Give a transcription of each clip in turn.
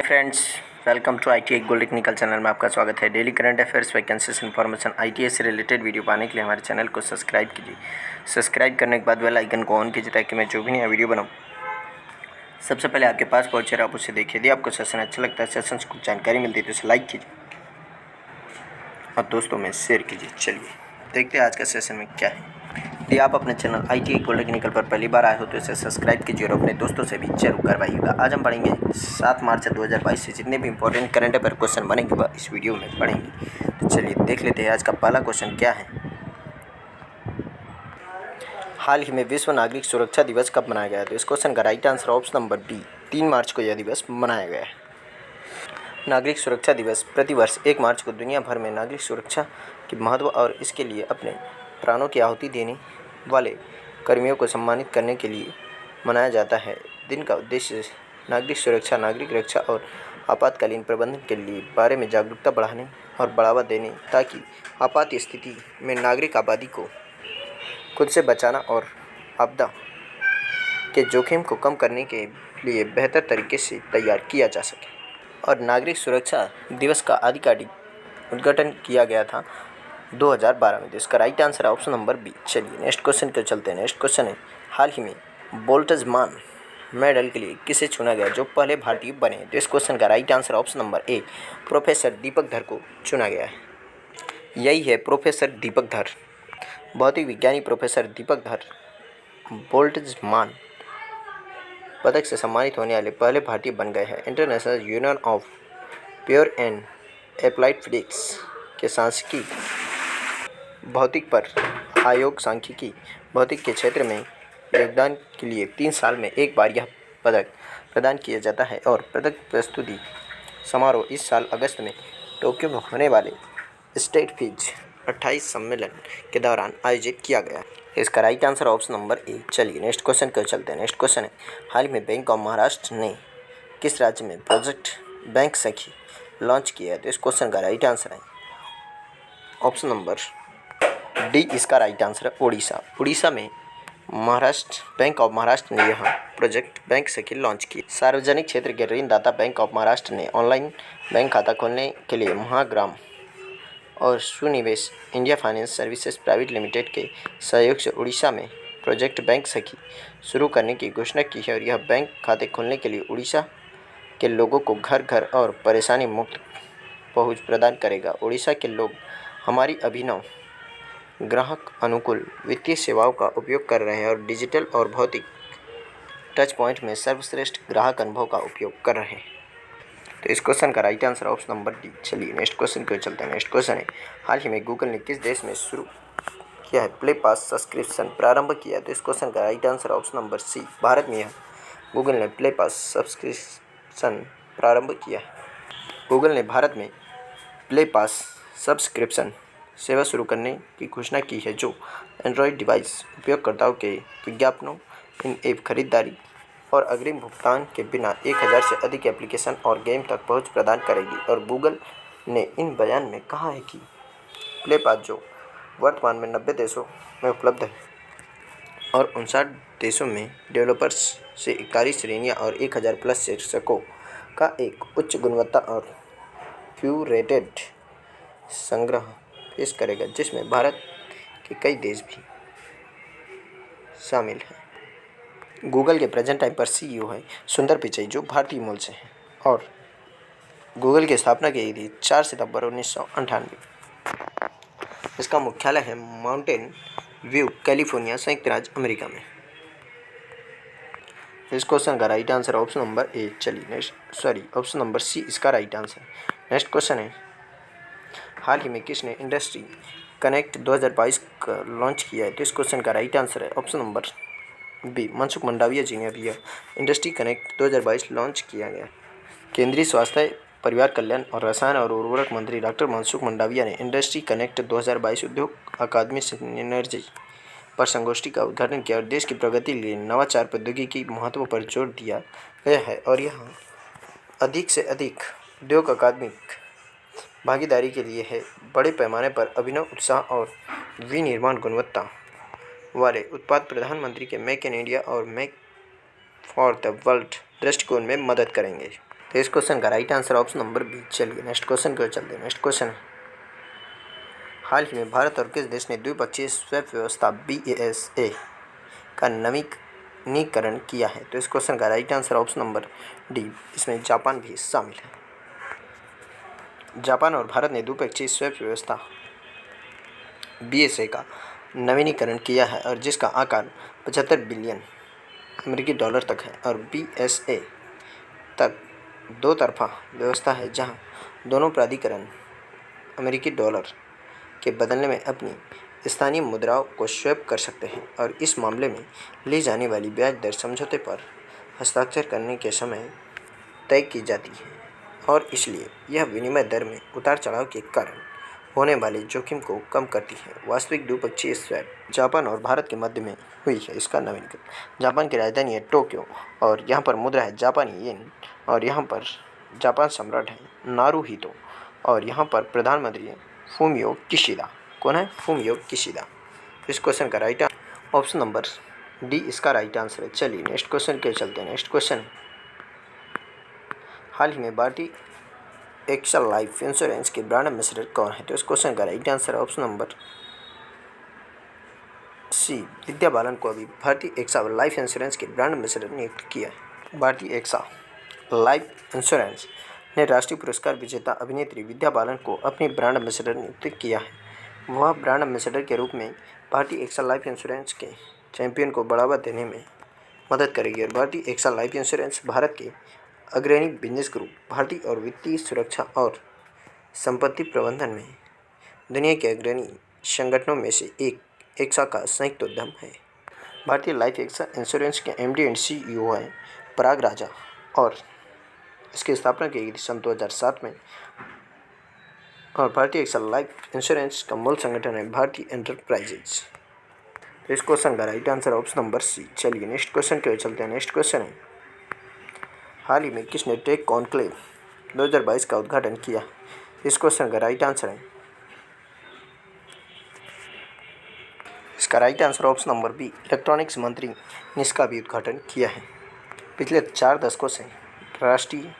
Friends, welcome to ITI gold technical channel में आपका स्वागत है। Daily current affairs, vacancies, information, ITI से रिलेटेड वीडियो पाने के लिए हमारे चैनल को सब्सक्राइब कीजिए। सब्सक्राइब करने के बाद बेल आइकन को ऑन कीजिए ताकि मैं जो भी नया वीडियो बनाऊँ सबसे पहले आपके पास पहुँचे। आप उसे देखिए। यदि आपको सेशन अच्छा लगता है, सेशन से कुछ जानकारी मिलती है तो इसे लाइक कीजिए और दोस्तों में शेयर कीजिए। चलिए देखते हैं आज का सेशन में क्या है। यदि आप अपने चैनल ITI गोल्ड टेक्निकल पर पहली बार आए हो तो इसे सब्सक्राइब कीजिए और अपने दोस्तों से भी जरूर करवाइएगा। आज हम पढ़ेंगे 7 मार्च 2022 से जितने भी इंपॉर्टेंट करंट अफेयर क्वेश्चन बनेंगे वह इस वीडियो में पढ़ेंगे। तो चलिए देख लेते हैं आज का पहला क्वेश्चन क्या है। हाल ही में विश्व नागरिक सुरक्षा दिवस कब मनाया गया है? तो इस क्वेश्चन का right answer option number D, 3 मार्च को यह दिवस मनाया गया है। नागरिक सुरक्षा दिवस प्रतिवर्ष 1 मार्च को दुनिया भर में नागरिक सुरक्षा के महत्व और इसके लिए अपने प्राणों की आहुति देने वाले कर्मियों को सम्मानित करने के लिए मनाया जाता है। दिन का उद्देश्य नागरिक सुरक्षा, नागरिक रक्षा और आपातकालीन प्रबंधन के लिए बारे में जागरूकता बढ़ाने और बढ़ावा देने ताकि आपात स्थिति में नागरिक आबादी को खुद से बचाना और आपदा के जोखिम को कम करने के लिए बेहतर तरीके से तैयार किया जा सके। और नागरिक सुरक्षा दिवस का आधिकारिक उद्घाटन किया गया था 2012 में। तो इसका राइट आंसर है ऑप्शन नंबर बी। चलिए नेक्स्ट क्वेश्चन को चलते हैं। नेक्स्ट क्वेश्चन है, हाल ही में बोल्ट्जमान मेडल के लिए किसे चुना गया जो पहले भारतीय बने? तो इस क्वेश्चन का right answer option number A, professor Deepak Dhar को चुना गया है। यही है प्रोफेसर दीपक धर। भौतिक विज्ञानी प्रोफेसर दीपक धर बोल्ट्जमान पदक से सम्मानित होने वाले पहले भारतीय बन गए हैं। International union of pure and applied physics के सांख्यिकी भौतिक पर आयोग सांख्यिकी भौतिक के क्षेत्र में योगदान के लिए 3 साल में एक बार यह पदक प्रदान किया जाता है और पदक प्रस्तुति समारोह इस साल अगस्त में टोक्यो में होने वाले स्टेट फिज 28 सम्मेलन के दौरान आयोजित किया गया। इसका राइट आंसर ऑप्शन नंबर ए। चलिए नेक्स्ट क्वेश्चन को चलते हैं। नेक्स्ट क्वेश्चन है, हाल ही में बैंक ऑफ महाराष्ट्र ने किस राज्य में प्रोजेक्ट बैंक सखी लॉन्च किया है? तो इस क्वेश्चन का राइट आंसर है ऑप्शन नंबर डी। इसका राइट आंसर है उड़ीसा। उड़ीसा में बैंक ऑफ महाराष्ट्र ने यहाँ प्रोजेक्ट बैंक सखी लॉन्च की। सार्वजनिक क्षेत्र के ऋणदाता बैंक ऑफ महाराष्ट्र ने ऑनलाइन बैंक खाता खोलने के लिए महाग्राम और Sunivesh India finance services private limited के सहयोग से उड़ीसा में प्रोजेक्ट बैंक सखी शुरू करने की घोषणा की है। और यह बैंक खाते खोलने के लिए उड़ीसा के लोगों को घर घर और परेशानी मुक्त पहुंच प्रदान करेगा। उड़ीसा के लोग हमारी अभिनव ग्राहक अनुकूल वित्तीय सेवाओं का उपयोग कर रहे हैं और डिजिटल और भौतिक टच पॉइंट में सर्वश्रेष्ठ ग्राहक अनुभव का उपयोग कर रहे हैं। तो इस क्वेश्चन का right answer option number D. चलिए नेक्स्ट क्वेश्चन को चलते हैं। नेक्स्ट क्वेश्चन है, हाल ही में गूगल ने किस देश में शुरू किया है प्ले पास सब्सक्रिप्शन प्रारंभ किया? तो इस क्वेश्चन का right answer option number C, Bharat में यह गूगल ने प्ले पास सब्सक्रिप्शन प्रारंभ किया है। गूगल ने भारत में प्ले पास सब्सक्रिप्शन सेवा शुरू करने की घोषणा की है जो एंड्रॉयड डिवाइस उपयोगकर्ताओं के विज्ञापनों, इन ऐप खरीदारी और अग्रिम भुगतान के बिना 1000 से अधिक एप्लीकेशन और गेम तक पहुंच प्रदान करेगी। और गूगल ने इन बयान में कहा है कि प्ले पास जो वर्तमान में 90 देशों में उपलब्ध है और 59 देशों में डेवलपर्स से 41 श्रेणियाँ और 1000 प्लस शीर्षकों का एक उच्च गुणवत्ता और क्यूरेटेड संग्रह पेश करेगा, जिसमें भारत के कई देश भी शामिल हैं। गूगल के प्रेजेंट टाइम पर CEO है सुंदर पिचई जो भारतीय मूल से हैं और गूगल की स्थापना की गई थी 4 सितंबर 1998। इसका मुख्यालय है माउंटेन व्यू, कैलिफोर्निया, संयुक्त राज्य अमेरिका में। इस क्वेश्चन का राइट आंसर ऑप्शन नंबर ए। चलिए ऑप्शन नंबर सी इसका राइट आंसर। नेक्स्ट क्वेश्चन है, हाल ही में किसने इंडस्ट्री कनेक्ट 2022 का लॉन्च किया है? तो इस क्वेश्चन का राइट आंसर है option number B, Mansukh Mandaviya ji ने अभी इंडस्ट्री कनेक्ट 2022 लॉन्च किया गया। केंद्रीय स्वास्थ्य, परिवार कल्याण और रसायन और उर्वरक मंत्री डॉक्टर मनसुख मंडाविया ने इंडस्ट्री कनेक्ट 2022 उद्योग अकादमी सिनर्जी पर संगोष्ठी का उद्घाटन किया और देश की प्रगति के लिए नवाचार प्रौद्योगिकी की महत्व पर जोर दिया गया है। और यहाँ अधिक से अधिक उद्योग अकादमिक भागीदारी के लिए है। बड़े पैमाने पर अभिनव उत्साह और विनिर्माण गुणवत्ता वाले उत्पाद प्रधानमंत्री के मेक इन इंडिया और मेक फॉर द वर्ल्ड दृष्टिकोण में मदद करेंगे। तो इस क्वेश्चन का right answer option number B. चलिए नेक्स्ट क्वेश्चन की ओर चलते हैं। नेक्स्ट क्वेश्चन है, हाल ही में भारत और किस देश ने द्विपक्षीय स्वैप व्यवस्था BASA का नवीनीकरण किया है? तो इस क्वेश्चन का right answer option number D, इसमें जापान भी शामिल है। जापान और भारत ने द्विपक्षीय स्वैप व्यवस्था BASA का नवीनीकरण किया है और जिसका आकार 75 बिलियन अमेरिकी डॉलर तक है। और BSA तक दो तरफा व्यवस्था है जहां दोनों प्राधिकरण अमेरिकी डॉलर के बदले में अपनी स्थानीय मुद्राओं को स्वैप कर सकते हैं और इस मामले में ली जाने वाली ब्याज दर समझौते पर हस्ताक्षर करने के समय तय की जाती है और इसलिए यह विनिमय दर में उतार चढ़ाव के कारण होने वाले जोखिम को कम करती है। वास्तविक द्विपक्षीय स्वैप जापान और भारत के मध्य में हुई है। इसका नवीनीकरण, जापान की राजधानी है टोक्यो और यहाँ पर मुद्रा है जापानी येन और यहाँ पर जापान सम्राट है नारुहितो और यहाँ पर प्रधानमंत्री है फूमियो किशिदा। कौन है? Fumio Kishida. इस क्वेश्चन का राइट ऑप्शन नंबर डी इसका राइट आंसर है। चलिए नेक्स्ट क्वेश्चन के चलते हैं। नेक्स्ट क्वेश्चन है, हाल ही में भारतीय एक्सल लाइफ इंश्योरेंस के ब्रांड एम्बेसडर कौन है? तो इस क्वेश्चन का right answer option number C, Vidya Balan को अभी भारतीय एक्सा लाइफ इंश्योरेंस के ब्रांड एम्बेसडर नियुक्त किया है। भारतीय एक्सा लाइफ इंश्योरेंस ने राष्ट्रीय पुरस्कार विजेता अभिनेत्री विद्या बालन को अपनी ब्रांड एम्बेसडर नियुक्त किया है। वह ब्रांड एम्बेसडर के रूप में भारतीय एक्सा लाइफ इंश्योरेंस के चैंपियन को बढ़ावा देने में मदद करेगी और भारतीय एक्सा लाइफ इंश्योरेंस भारत के अग्रणी बिजनेस ग्रुप भारतीय और वित्तीय सुरक्षा और संपत्ति प्रबंधन में दुनिया के अग्रणी संगठनों में से एक एक्सा का संयुक्त उद्यम है। भारतीय लाइफ एक्सा इंश्योरेंस के MD एंड CEO हैं पराग राजा और इसकी स्थापना की गई सन 2007 में और भारतीय एक्सा लाइफ इंश्योरेंस का मूल संगठन है भारतीय एंटरप्राइजेज। तो इस क्वेश्चन का right answer option number C. चलिए नेक्स्ट क्वेश्चन के चलते हैं। नेक्स्ट क्वेश्चन है, हाल ही में किसने टेक कॉन्क्लेव 2022 का उद्घाटन किया? इस क्वेश्चन का राइट आंसर है, इसका right answer option number B, electronics मंत्री ने इसका भी उद्घाटन किया है। पिछले 4 दशकों से राष्ट्रीय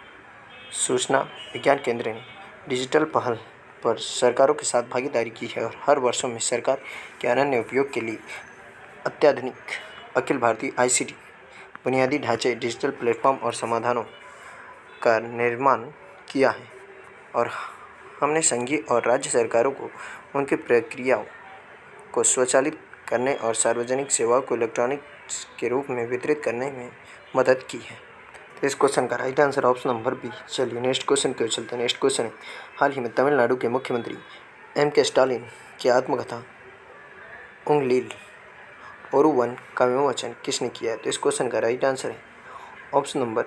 सूचना विज्ञान केंद्र ने डिजिटल पहल पर सरकारों के साथ भागीदारी की है और हर वर्षों में सरकार के अनन्य उपयोग के लिए अत्याधुनिक अखिल भारतीय ICT बुनियादी ढांचे, डिजिटल प्लेटफॉर्म और समाधानों का निर्माण किया है और हमने संघीय और राज्य सरकारों को उनकी प्रक्रियाओं को स्वचालित करने और सार्वजनिक सेवाओं को इलेक्ट्रॉनिक के रूप में वितरित करने में मदद की है। तो इस क्वेश्चन का right answer option number B. चलिए नेक्स्ट क्वेश्चन के चलते हैं। नेक्स्ट क्वेश्चन है, हाल ही में तमिलनाडु के मुख्यमंत्री M.K. स्टालिन की आत्मकथा उंगलील ओरुवन का विमोचन किसने किया है? तो इस क्वेश्चन का राइट आंसर है ऑप्शन नंबर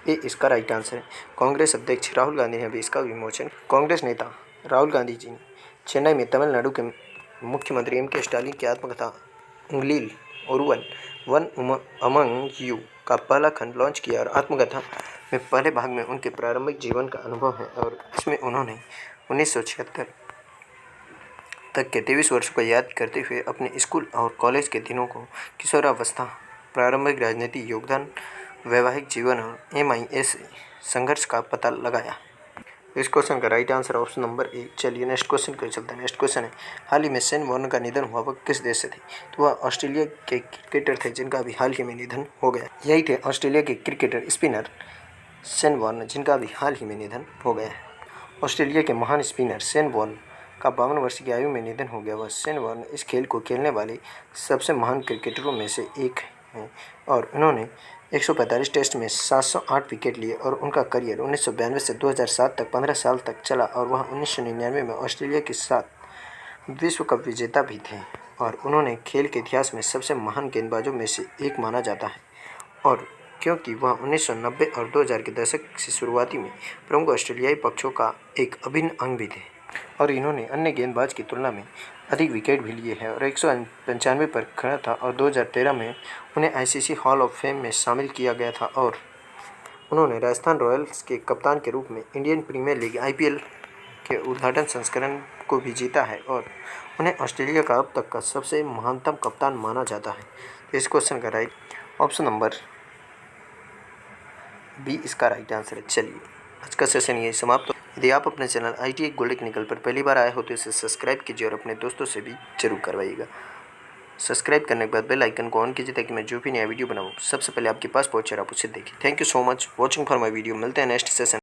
ए, इसका राइट आंसर है कांग्रेस अध्यक्ष राहुल गांधी ने अभी इसका विमोचन। कांग्रेस नेता राहुल गांधी जी ने चेन्नई में तमिलनाडु के मुख्यमंत्री M.K. स्टालिन की आत्मकथा उंगलील ओरुवन वन अमंग यू का पहला खंड लॉन्च किया और आत्मकथा में पहले भाग में उनके प्रारंभिक जीवन का अनुभव है और इसमें उन्होंने 1976 तक के 23 वर्षों को याद करते हुए अपने स्कूल और कॉलेज के दिनों को, किशोरावस्था, प्रारंभिक राजनीतिक योगदान, वैवाहिक जीवन और MIA से संघर्ष का पता लगाया। इस क्वेश्चन का राइट आंसर ऑप्शन नंबर ए। चलिए नेक्स्ट क्वेश्चन को चलते हैं। नेक्स्ट क्वेश्चन है, हाल ही में शेन वॉर्न का निधन हुआ, वह किस देश से थे? तो वह ऑस्ट्रेलिया के क्रिकेटर थे जिनका भी हाल ही में निधन हो गया। यही थे ऑस्ट्रेलिया के क्रिकेटर स्पिनर शेन वॉर्न जिनका भी हाल ही में निधन हो गया है। ऑस्ट्रेलिया के महान स्पिनर शेन वॉर्न का 52 वर्ष की आयु में निधन हो गया। वह शेन वॉर्न इस खेल को खेलने वाले सबसे महान क्रिकेटरों में से एक हैं और उन्होंने 145 टेस्ट में 708 विकेट लिए और उनका करियर 1992 से 2007 तक 15 साल तक चला और वह 1999 में ऑस्ट्रेलिया के साथ विश्व कप विजेता भी थे और उन्होंने खेल के इतिहास में सबसे महान गेंदबाजों में से एक माना जाता है और क्योंकि वह 1990 और 2000 के दशक से शुरुआती में प्रमुख ऑस्ट्रेलियाई पक्षों का एक अभिन्न अंग भी थे और इन्होंने अन्य गेंदबाज की तुलना में अधिक विकेट भी लिए हैं और 195 पर खड़ा था और 2013 में उन्हें ICC हॉल ऑफ फेम में शामिल किया गया था और उन्होंने राजस्थान रॉयल्स के कप्तान के रूप में इंडियन प्रीमियर लीग IPL के उद्घाटन संस्करण को भी जीता है और उन्हें ऑस्ट्रेलिया का अब तक का सबसे महानतम कप्तान माना जाता है। इस क्वेश्चन का राइट ऑप्शन नंबर बी इसका राइट आंसर है। चलिए आज का सेशन यही समाप्त। यदि आप अपने चैनल ITI गोल्ड टेक्निकल पर पहली बार आए हो तो इसे सब्सक्राइब कीजिए और अपने दोस्तों से भी जरूर करवाइएगा। सब्सक्राइब करने के बाद बेल आइकन को ऑन कीजिए ताकि मैं जो भी नया वीडियो बनाऊँ सबसे पहले आपके पास पहुँचे और आप उसे देखिए। Thank you so much watching for my video. मिलते हैं नेक्स्ट सेशन।